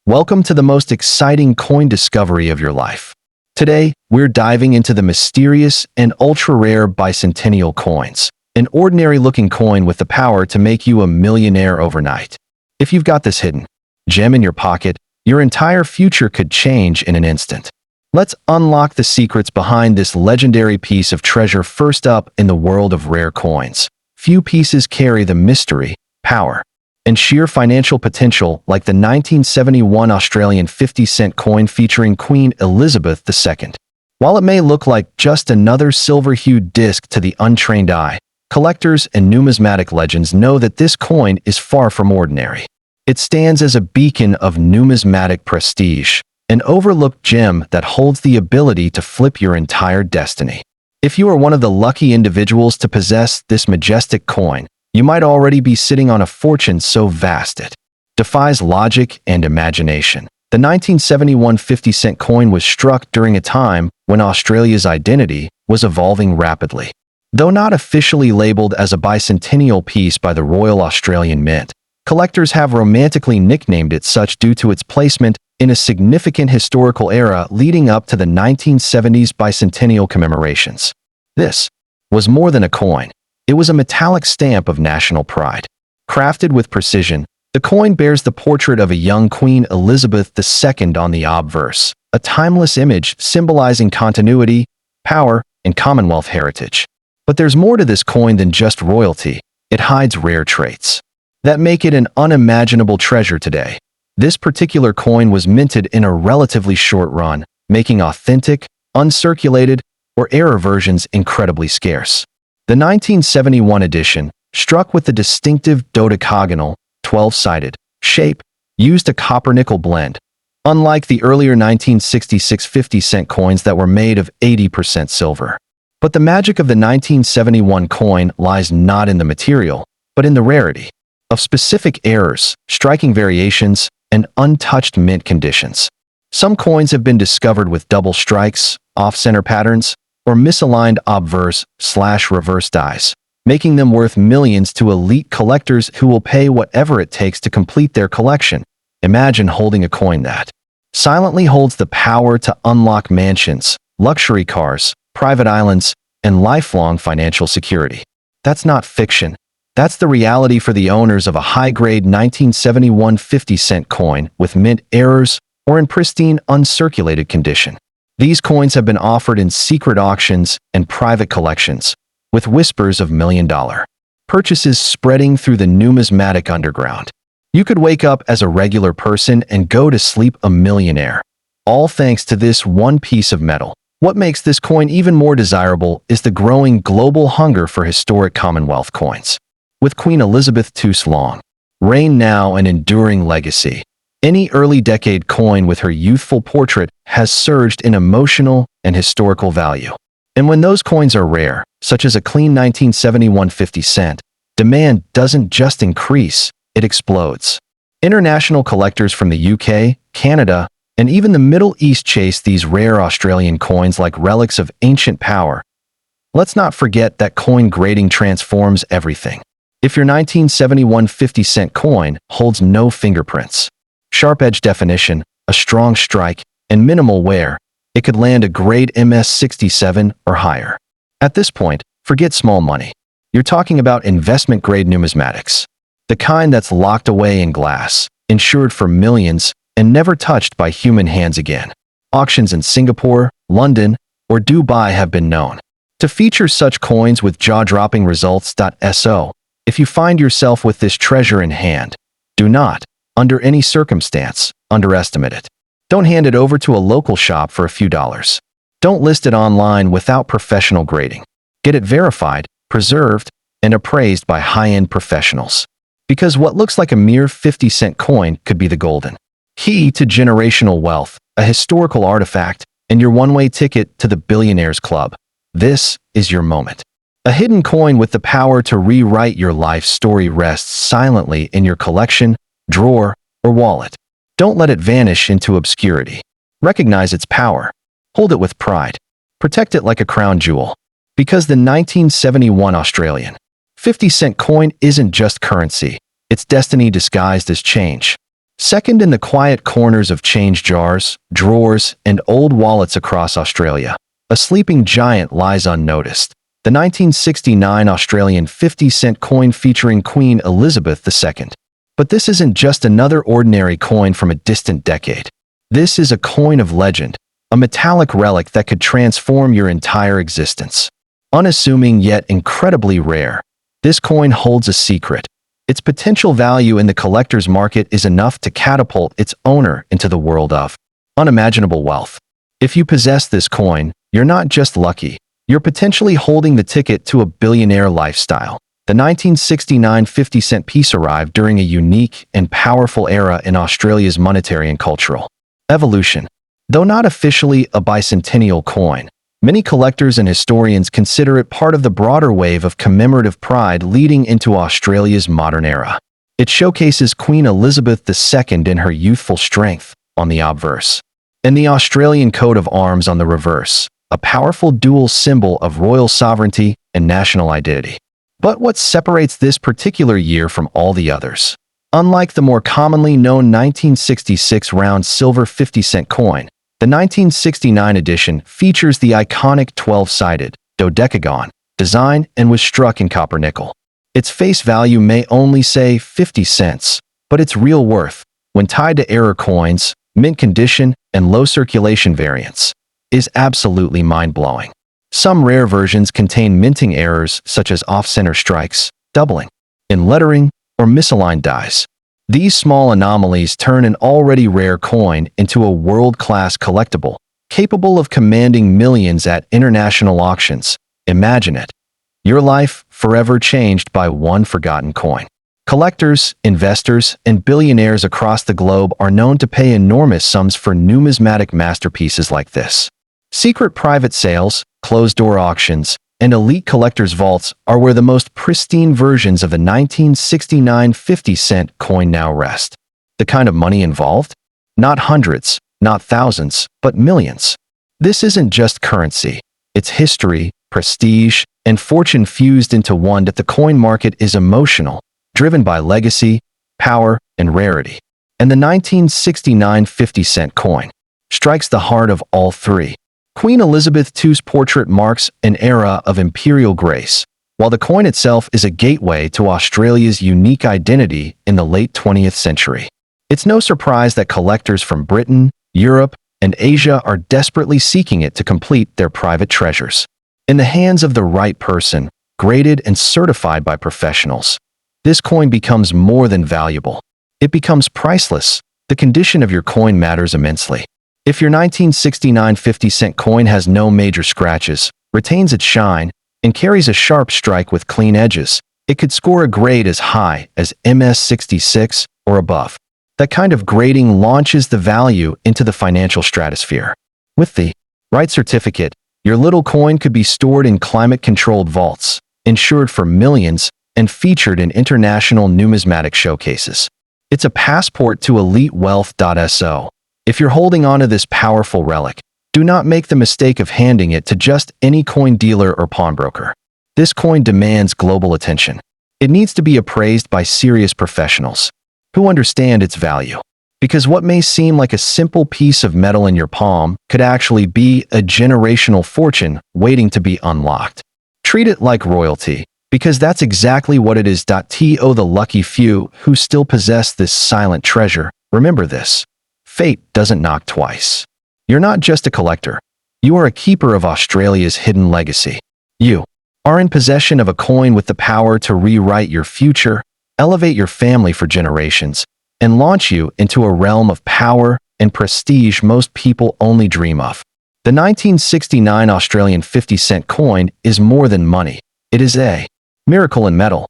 Welcome to the most exciting coin discovery of your life. Today, we're diving into the mysterious and ultra-rare bicentennial coins, an ordinary-looking coin with the power to make you a millionaire overnight. If you've got this hidden gem in your pocket, your entire future could change in an instant. Let's unlock the secrets behind this legendary piece of treasure. First up, in the world of rare coins, few pieces carry the mystery, power, and sheer financial potential like the 1971 Australian 50-cent coin featuring Queen Elizabeth II. While it may look like just another silver-hued disc to the untrained eye, collectors and numismatic legends know that this coin is far from ordinary. It stands as a beacon of numismatic prestige, an overlooked gem that holds the ability to flip your entire destiny. If you are one of the lucky individuals to possess this majestic coin, you might already be sitting on a fortune so vast it defies logic and imagination. The 1971 50-cent coin was struck during a time when Australia's identity was evolving rapidly. Though not officially labeled as a bicentennial piece by the Royal Australian Mint, collectors have romantically nicknamed it such due to its placement in a significant historical era leading up to the 1970s bicentennial commemorations. This was more than a coin. It was a metallic stamp of national pride. Crafted with precision, the coin bears the portrait of a young Queen Elizabeth II on the obverse, a timeless image symbolizing continuity, power, and Commonwealth heritage. But there's more to this coin than just royalty. It hides rare traits that make it an unimaginable treasure today. This particular coin was minted in a relatively short run, making authentic, uncirculated, or error versions incredibly scarce. The 1971 edition, struck with the distinctive dodecagonal, 12-sided shape, used a copper-nickel blend, unlike the earlier 1966 50-cent coins that were made of 80% silver. But the magic of the 1971 coin lies not in the material, but in the rarity of specific errors, striking variations, and untouched mint conditions. Some coins have been discovered with double strikes, off-center patterns, or misaligned obverse/reverse dies, making them worth millions to elite collectors who will pay whatever it takes to complete their collection. Imagine holding a coin that silently holds the power to unlock mansions, luxury cars, private islands, and lifelong financial security. That's not fiction. That's the reality for the owners of a high-grade 1971 50-cent coin with mint errors or in pristine, uncirculated condition. These coins have been offered in secret auctions and private collections, with whispers of million-dollar purchases spreading through the numismatic underground. You could wake up as a regular person and go to sleep a millionaire, all thanks to this one piece of metal. What makes this coin even more desirable is the growing global hunger for historic Commonwealth coins. With Queen Elizabeth II's long reign now an enduring legacy, any early decade coin with her youthful portrait has surged in emotional and historical value. And when those coins are rare, such as a clean 1971 50-cent, demand doesn't just increase, it explodes. International collectors from the UK, Canada, and even the Middle East chase these rare Australian coins like relics of ancient power. Let's not forget that coin grading transforms everything. If your 1971 50-cent coin holds no fingerprints, sharp edge definition, a strong strike, and minimal wear, it could land a grade MS-67 or higher. At this point, forget small money. You're talking about investment-grade numismatics, the kind that's locked away in glass, insured for millions, and never touched by human hands again. Auctions in Singapore, London, or Dubai have been known to feature such coins with jaw-dropping results. So, if you find yourself with this treasure in hand, do not, under any circumstance, underestimate it. Don't hand it over to a local shop for a few dollars. Don't list it online without professional grading. Get it verified, preserved, and appraised by high-end professionals. Because what looks like a mere 50-cent coin could be the golden key to generational wealth, a historical artifact, and your one-way ticket to the Billionaires Club. This is your moment. A hidden coin with the power to rewrite your life story rests silently in your collection, drawer, or wallet. Don't let it vanish into obscurity. Recognize its power. Hold it with pride. Protect it like a crown jewel. Because the 1971 Australian 50-cent coin isn't just currency, it's destiny disguised as change. Second, in the quiet corners of change jars, drawers, and old wallets across Australia, a sleeping giant lies unnoticed. The 1969 Australian 50-cent coin featuring Queen Elizabeth II. But this isn't just another ordinary coin from a distant decade. This is a coin of legend, a metallic relic that could transform your entire existence. Unassuming yet incredibly rare, this coin holds a secret. Its potential value in the collector's market is enough to catapult its owner into the world of unimaginable wealth. If you possess this coin, you're not just lucky, you're potentially holding the ticket to a billionaire lifestyle. The 1969 50-cent piece arrived during a unique and powerful era in Australia's monetary and cultural evolution. Though not officially a bicentennial coin, many collectors and historians consider it part of the broader wave of commemorative pride leading into Australia's modern era. It showcases Queen Elizabeth II in her youthful strength on the obverse, and the Australian coat of arms on the reverse, a powerful dual symbol of royal sovereignty and national identity. But what separates this particular year from all the others? Unlike the more commonly known 1966 round silver 50-cent coin, the 1969 edition features the iconic 12-sided dodecagon design and was struck in copper nickel. Its face value may only say 50 cents, but its real worth, when tied to error coins, mint condition, and low circulation variants, is absolutely mind-blowing. Some rare versions contain minting errors such as off-center strikes, doubling in lettering, or misaligned dies. These small anomalies turn an already rare coin into a world-class collectible, capable of commanding millions at international auctions. Imagine it. Your life forever changed by one forgotten coin. Collectors, investors, and billionaires across the globe are known to pay enormous sums for numismatic masterpieces like this. Secret private sales, closed-door auctions, and elite collectors' vaults are where the most pristine versions of the 1969 50-cent coin now rest. The kind of money involved? Not hundreds, not thousands, but millions. This isn't just currency. It's history, prestige, and fortune fused into one. That the coin market is emotional, driven by legacy, power, and rarity. And the 1969 50-cent coin strikes the heart of all three. Queen Elizabeth II's portrait marks an era of imperial grace, while the coin itself is a gateway to Australia's unique identity in the late 20th century. It's no surprise that collectors from Britain, Europe, and Asia are desperately seeking it to complete their private treasures. In the hands of the right person, graded and certified by professionals, this coin becomes more than valuable. It becomes priceless. The condition of your coin matters immensely. If your 1969 50-cent coin has no major scratches, retains its shine, and carries a sharp strike with clean edges, it could score a grade as high as MS66 or above. That kind of grading launches the value into the financial stratosphere. With the right certificate, your little coin could be stored in climate-controlled vaults, insured for millions, and featured in international numismatic showcases. It's a passport to elite wealth. So, if you're holding on to this powerful relic, do not make the mistake of handing it to just any coin dealer or pawnbroker. This coin demands global attention. It needs to be appraised by serious professionals who understand its value. Because what may seem like a simple piece of metal in your palm could actually be a generational fortune waiting to be unlocked. Treat it like royalty, because that's exactly what it is. To the lucky few who still possess this silent treasure, remember this. Fate doesn't knock twice. You're not just a collector. You are a keeper of Australia's hidden legacy. You are in possession of a coin with the power to rewrite your future, elevate your family for generations, and launch you into a realm of power and prestige most people only dream of. The 1969 Australian 50-cent coin is more than money. It is a miracle in metal.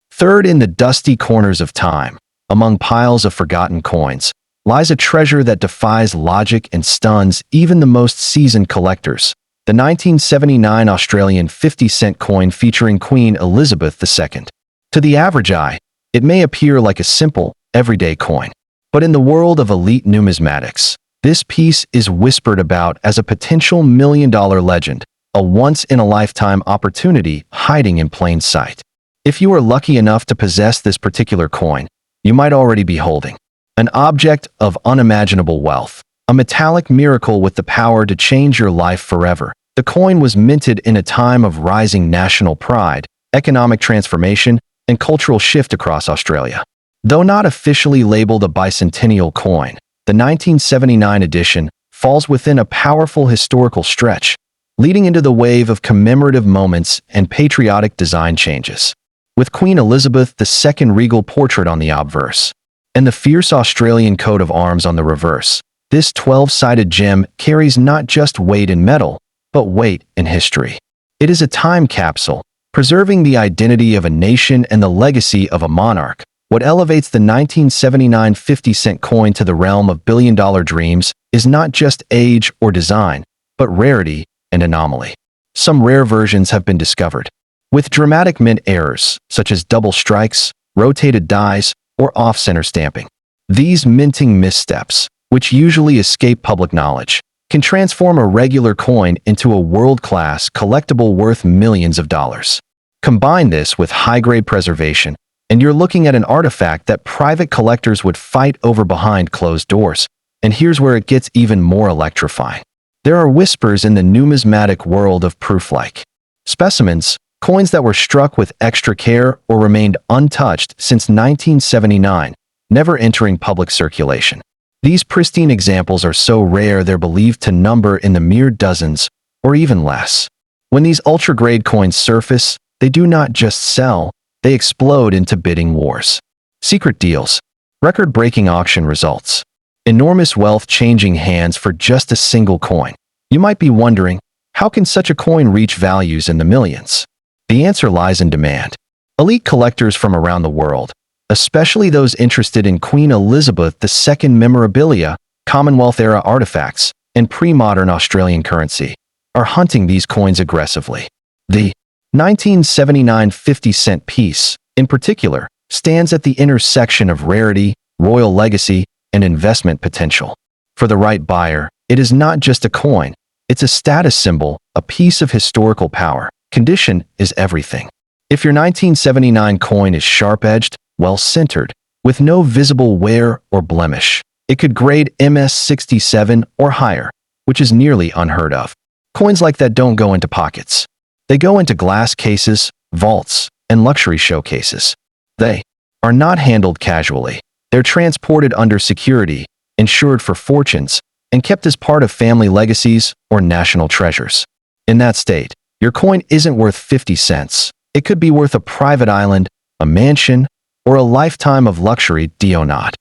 Third, in the dusty corners of time, among piles of forgotten coins, lies a treasure that defies logic and stuns even the most seasoned collectors. The 1979 Australian 50-cent coin featuring Queen Elizabeth II. To the average eye, it may appear like a simple, everyday coin. But in the world of elite numismatics, this piece is whispered about as a potential million-dollar legend, a once-in-a-lifetime opportunity hiding in plain sight. If you are lucky enough to possess this particular coin, you might already be holding an object of unimaginable wealth, a metallic miracle with the power to change your life forever. The coin was minted in a time of rising national pride, economic transformation, and cultural shift across Australia. Though not officially labeled a bicentennial coin, the 1979 edition falls within a powerful historical stretch, leading into the wave of commemorative moments and patriotic design changes. With Queen Elizabeth II regal portrait on the obverse, and the fierce Australian coat of arms on the reverse, this 12-sided gem carries not just weight in metal, but weight in history. It is a time capsule, preserving the identity of a nation and the legacy of a monarch. What elevates the 1979 50-cent coin to the realm of billion-dollar dreams is not just age or design, but rarity and anomaly. Some rare versions have been discovered, with dramatic mint errors, such as double strikes, rotated dies, or off-center stamping. These minting missteps, which usually escape public knowledge, can transform a regular coin into a world-class collectible worth millions of dollars. Combine this with high-grade preservation, and you're looking at an artifact that private collectors would fight over behind closed doors. And here's where it gets even more electrifying. There are whispers in the numismatic world of proof-like specimens, coins that were struck with extra care or remained untouched since 1979, never entering public circulation. These pristine examples are so rare they're believed to number in the mere dozens, or even less. When these ultra-grade coins surface, they do not just sell, they explode into bidding wars. Secret deals, record-breaking auction results, enormous wealth changing hands for just a single coin. You might be wondering, how can such a coin reach values in the millions? The answer lies in demand. Elite collectors from around the world, especially those interested in Queen Elizabeth II memorabilia, Commonwealth-era artifacts, and pre-modern Australian currency, are hunting these coins aggressively. The 1979 50-cent piece, in particular, stands at the intersection of rarity, royal legacy, and investment potential. For the right buyer, it is not just a coin, it's a status symbol, a piece of historical power. Condition is everything. If your 1979 coin is sharp-edged, well-centered, with no visible wear or blemish, it could grade MS67 or higher, which is nearly unheard of. Coins like that don't go into pockets. They go into glass cases, vaults, and luxury showcases. They are not handled casually. They're transported under security, insured for fortunes, and kept as part of family legacies or national treasures. In that state, your coin isn't worth 50 cents. It could be worth a private island, a mansion, or a lifetime of luxury. Do not,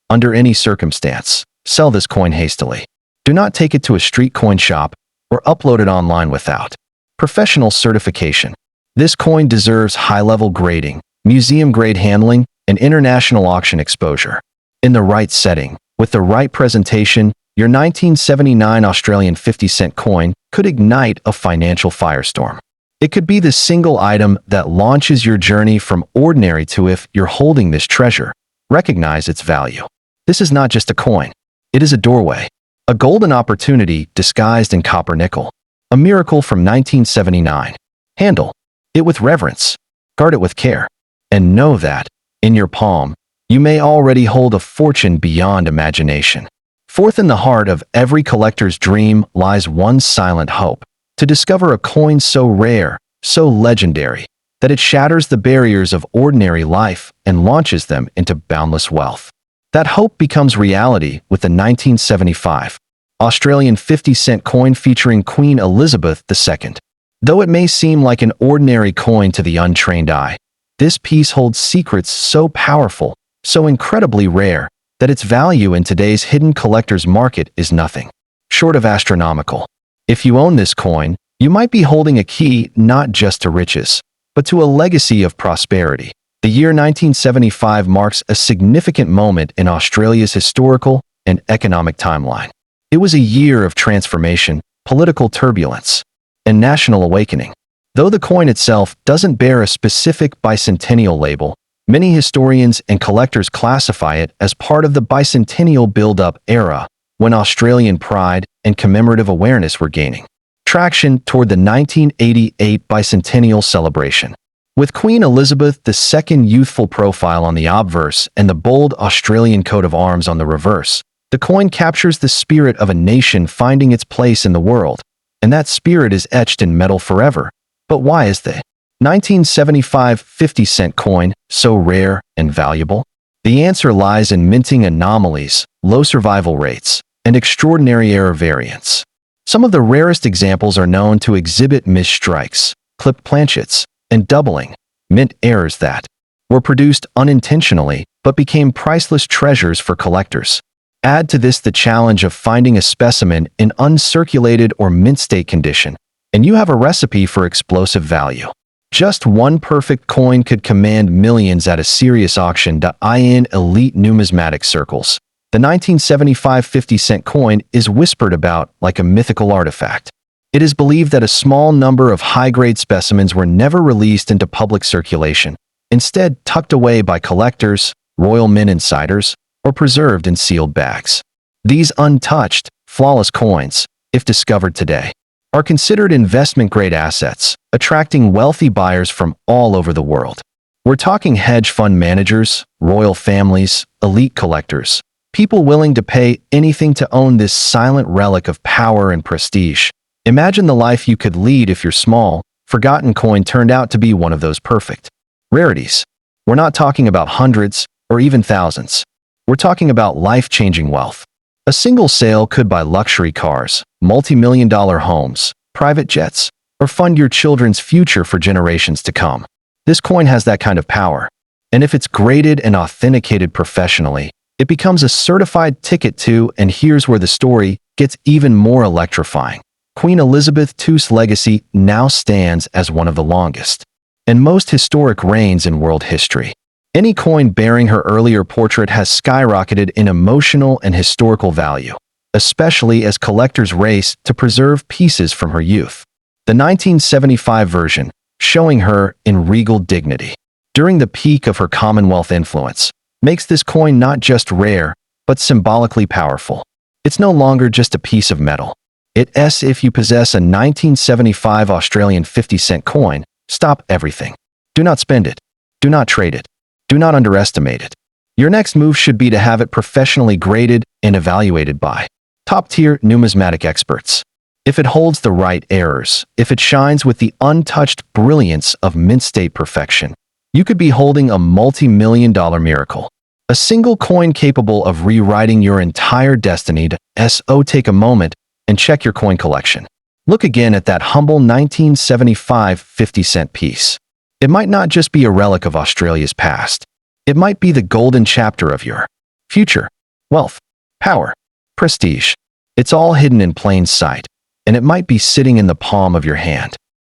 under any circumstance, sell this coin hastily. Do not take it to a street coin shop or upload it online without professional certification. This coin deserves high-level grading, museum-grade handling, and international auction exposure. In the right setting, with the right presentation, your 1979 Australian 50-cent coin could ignite a financial firestorm. It could be the single item that launches your journey from ordinary to, if you're holding this treasure, recognize its value. This is not just a coin. It is a doorway, a golden opportunity disguised in copper nickel, a miracle from 1979. Handle it with reverence, guard it with care, and know that, in your palm, you may already hold a fortune beyond imagination. Forth in the heart of every collector's dream lies one silent hope: to discover a coin so rare, so legendary, that it shatters the barriers of ordinary life and launches them into boundless wealth. That hope becomes reality with the 1975 Australian 50-cent coin featuring Queen Elizabeth II. Though it may seem like an ordinary coin to the untrained eye, this piece holds secrets so powerful, so incredibly rare, that its value in today's hidden collector's market is nothing short of astronomical. If you own this coin, you might be holding a key not just to riches, but to a legacy of prosperity. The year 1975 marks a significant moment in Australia's historical and economic timeline. It was a year of transformation, political turbulence, and national awakening. Though the coin itself doesn't bear a specific bicentennial label, many historians and collectors classify it as part of the bicentennial build-up era, when Australian pride and commemorative awareness were gaining traction toward the 1988 bicentennial celebration. With Queen Elizabeth II's youthful profile on the obverse and the bold Australian coat of arms on the reverse, the coin captures the spirit of a nation finding its place in the world, and that spirit is etched in metal forever. But why is the 1975 50-cent coin so rare and valuable? The answer lies in minting anomalies, low survival rates, and extraordinary error variance. Some of the rarest examples are known to exhibit misstrikes, clipped planchets, and doubling, mint errors that were produced unintentionally but became priceless treasures for collectors. Add to this the challenge of finding a specimen in uncirculated or mint state condition, and you have a recipe for explosive value. Just one perfect coin could command millions at a serious auction. In elite numismatic circles, the 1975 50-cent coin is whispered about like a mythical artifact. It is believed that a small number of high-grade specimens were never released into public circulation, instead tucked away by collectors, Royal Mint insiders, or preserved in sealed bags. These untouched, flawless coins, if discovered today, are considered investment-grade assets, attracting wealthy buyers from all over the world. We're talking hedge fund managers, royal families, elite collectors, people willing to pay anything to own this silent relic of power and prestige. Imagine the life you could lead if your small, forgotten coin turned out to be one of those perfect rarities. We're not talking about hundreds or even thousands. We're talking about life-changing wealth. A single sale could buy luxury cars, multi-million-dollar homes, private jets, or fund your children's future for generations to come. This coin has that kind of power. And if it's graded and authenticated professionally, it becomes a certified ticket to, and here's where the story gets even more electrifying. Queen Elizabeth II's legacy now stands as one of the longest and most historic reigns in world history. Any coin bearing her earlier portrait has skyrocketed in emotional and historical value, especially as collectors race to preserve pieces from her youth. The 1975 version, showing her in regal dignity during the peak of her Commonwealth influence, makes this coin not just rare, but symbolically powerful. It's no longer just a piece of metal. It's as if you possess a 1975 Australian 50-cent coin. Stop everything. Do not spend it. Do not trade it. Do not underestimate it. Your next move should be to have it professionally graded and evaluated by top-tier numismatic experts. If it holds the right errors, if it shines with the untouched brilliance of mint state perfection, you could be holding a multi-million-dollar miracle. A single coin capable of rewriting your entire destiny. Take a moment and check your coin collection. Look again at that humble 1975 50-cent piece. It might not just be a relic of Australia's past. It might be the golden chapter of your future. Wealth, power, prestige. It's all hidden in plain sight, and it might be sitting in the palm of your hand.